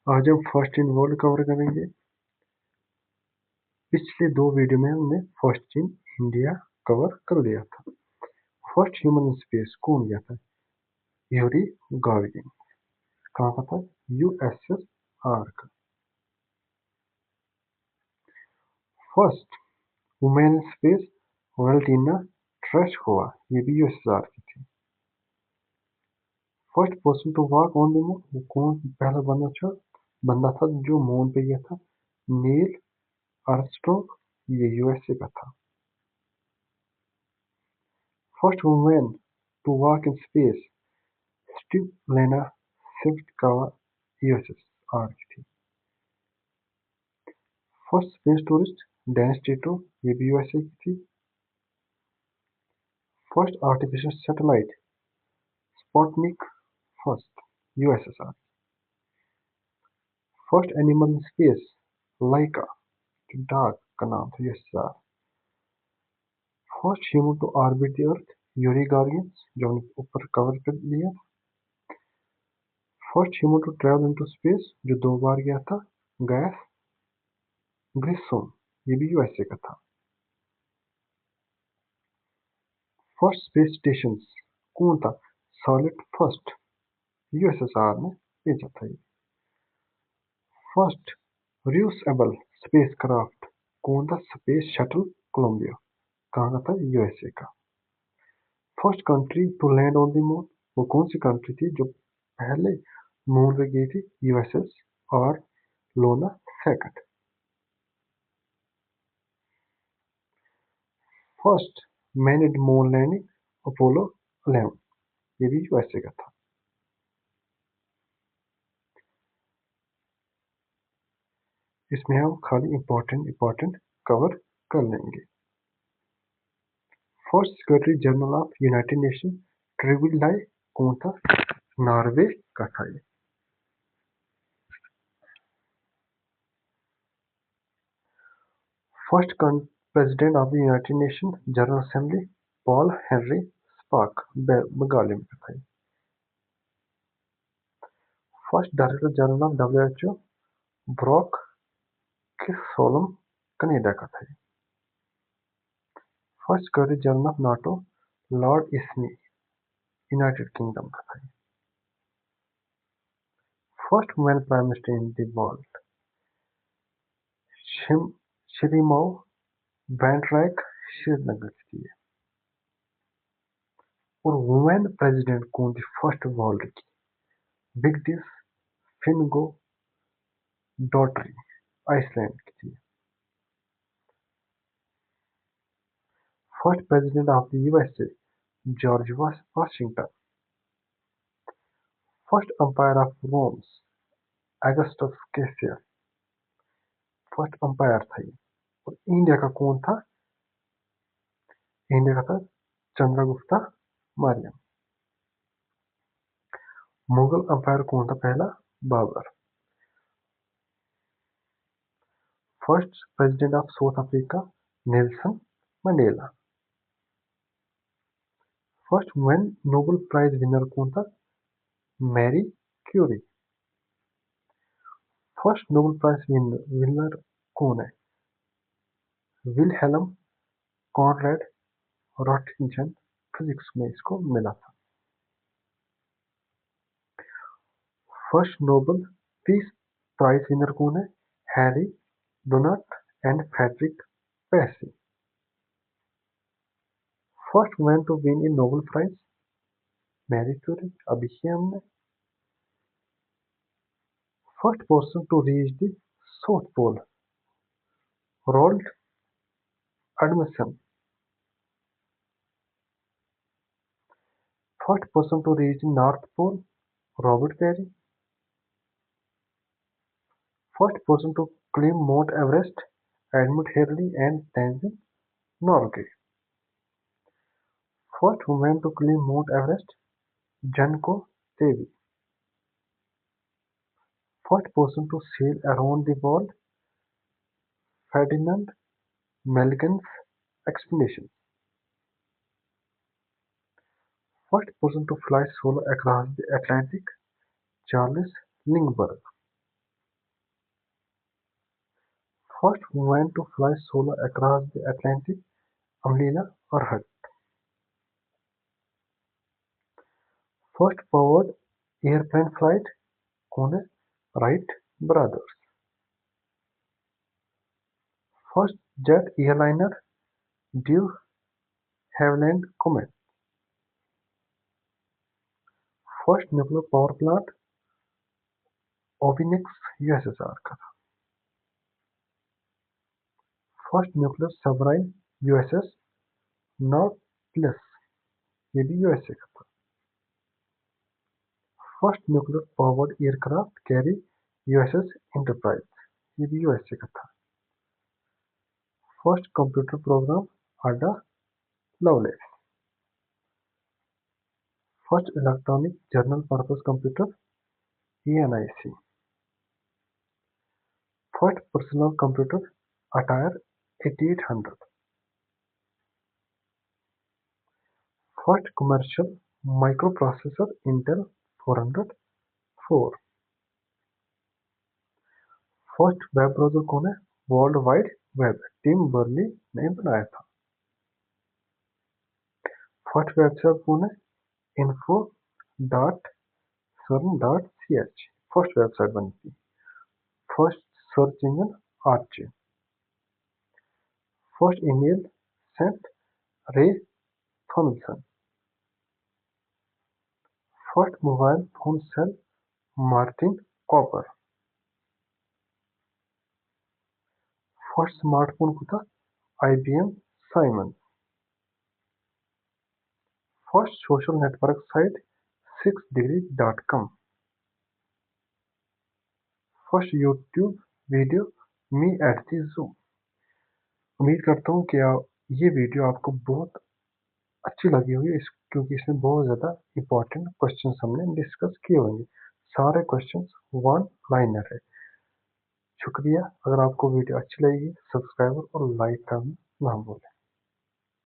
आज हम first in world cover करेंगे। पिछले दो वीडियो में हमने फर्स्ट इन इंडिया कवर कर लिया था। फर्स्ट ह्यूमन इन स्पेस कौन गया था? Yuri Gagarin. कहाँ का था? यूएसएसआर का। First women in space Valentina Tereshkova, ये भी यूएसएसआर की थी। First person to walk on the moon, वो कौन पहला बंदा था जो मून पे गया था? नील आर्मस्ट्रॉन्ग, ये यूएसए का था। First women to walk in space स्टीव लेना सिफ्टकावा, यूएसएसआर की थी। First space tourist Dennis Tito, ये भी यूएसए की थी। First artificial satellite Sputnik first, USSR. First animal in space Laika, dog का नाम था, USSR. First human to orbit the earth Yuri Gagarin, जो हमने ऊपर कवर कर लिया। First human to travel into space, जो 2 बार गया था, गैस ग्रिसोम, ये भी यूएसए का था। फर्स्ट स्पेस स्टेशन कौन था? सॉलिड फर्स्ट, यूएसएसआर ने भेजा था ये। फर्स्ट रियूसेबल स्पेसक्राफ्ट कौन था? स्पेस शटल कोलंबिया, कहाँ का था? यूएसए का। First country to land on the moon, वो कौन सी कंट्री थी जो पहले मून पे गई थी? यूएसएस और Luna second. First manned moon landing Apollo 11, ये भी यूएसए का था। इसमें हम खाली इंपॉर्टेंट कवर कर लेंगे। First secretary general of united nation ट्रिविलाई कौन था? नॉर्वे का था ये। First president of the united nation general assembly Paul Henri Spaak, बंगाली में था ये। First director general of WHO Brock Chisholm, Canada का था ये। First secretary general of NATO Lord Ismay, United Kingdom का था ये। First women prime minister in the world Sirimavo Bandaranaike, Sri Lanka की थी ये। और वुमेन प्रेसिडेंट कौन थी फर्स्ट वर्ल्ड की? विगडिस फिनगो डॉटरी, आइसलैंड की थी। First president of the USA George Washington. First empire of Rome's Augustus Caesar, first empire था ये। और इंडिया का कौन था? इंडिया का था चंद्रगुप्ता मौर्य। मुगल अंपायर कौन था पहला? Babar. First president of South Africa Nelson Mandela. First woman Nobel prize winner कौन था? Marie Curie. First Nobel prize winner कौन है? विलहेल्म कॉनरैड रॉटंगन, फिजिक्स में इसको मिला था। First Nobel peace prize winner कौन है? Henry Dunant and Frederic Passy. First women to win in Nobel prize Marie Curie, अभी ही हमने। First person to reach the south pole Roald Amundsen. First person to reach the north pole Robert Peary. First person to climb mount Everest Edmund Hillary and Tenzing Norgay. First women to climb mount Everest Junko देवी। First person to sail around the world Ferdinand Magellan's expedition. First person to fly solo across the Atlantic Charles Lindbergh. First woman to fly solo across the Atlantic, Amelia Earhart. First powered airplane flight, कौन है? Wright brothers. First jet airliner, de Havilland Comet. First nuclear power plant, ओविनिक्स USSR का था. First nuclear submarine USS Nautilus, ये भी USA का था. First nuclear powered aircraft carrier USS Enterprise, ये भी यूएसए का था. First computer program Ada Lovelace. First electronic general purpose computer ENIC. First personal computer Altair 8800. First commercial microprocessor Intel 404. First web browser कौन है? World wide web, Tim बर्ली ने बनाया था. फर्स्ट वेबसाइट कौन है? info.cern.ch, फर्स्ट वेबसाइट बनी थी. First search engine Archie. First email sent Ray Thomson. First mobile phone cell Martin Cooper. First smartphone को था IBM Simon. First social network site 6degree.com. First YouTube video me at the zoo. उम्मीद करता हूँ कि ये video आपको बहुत अच्छी लगी होगी, क्योंकि इसमें बहुत ज़्यादा इंपॉर्टेंट क्वेश्चंस हमने डिस्कस किए होंगे. सारे क्वेश्चंस वन लाइनर है. शुक्रिया. अगर आपको वीडियो अच्छी लगेगी सब्सक्राइब और लाइक करना ना भूलें.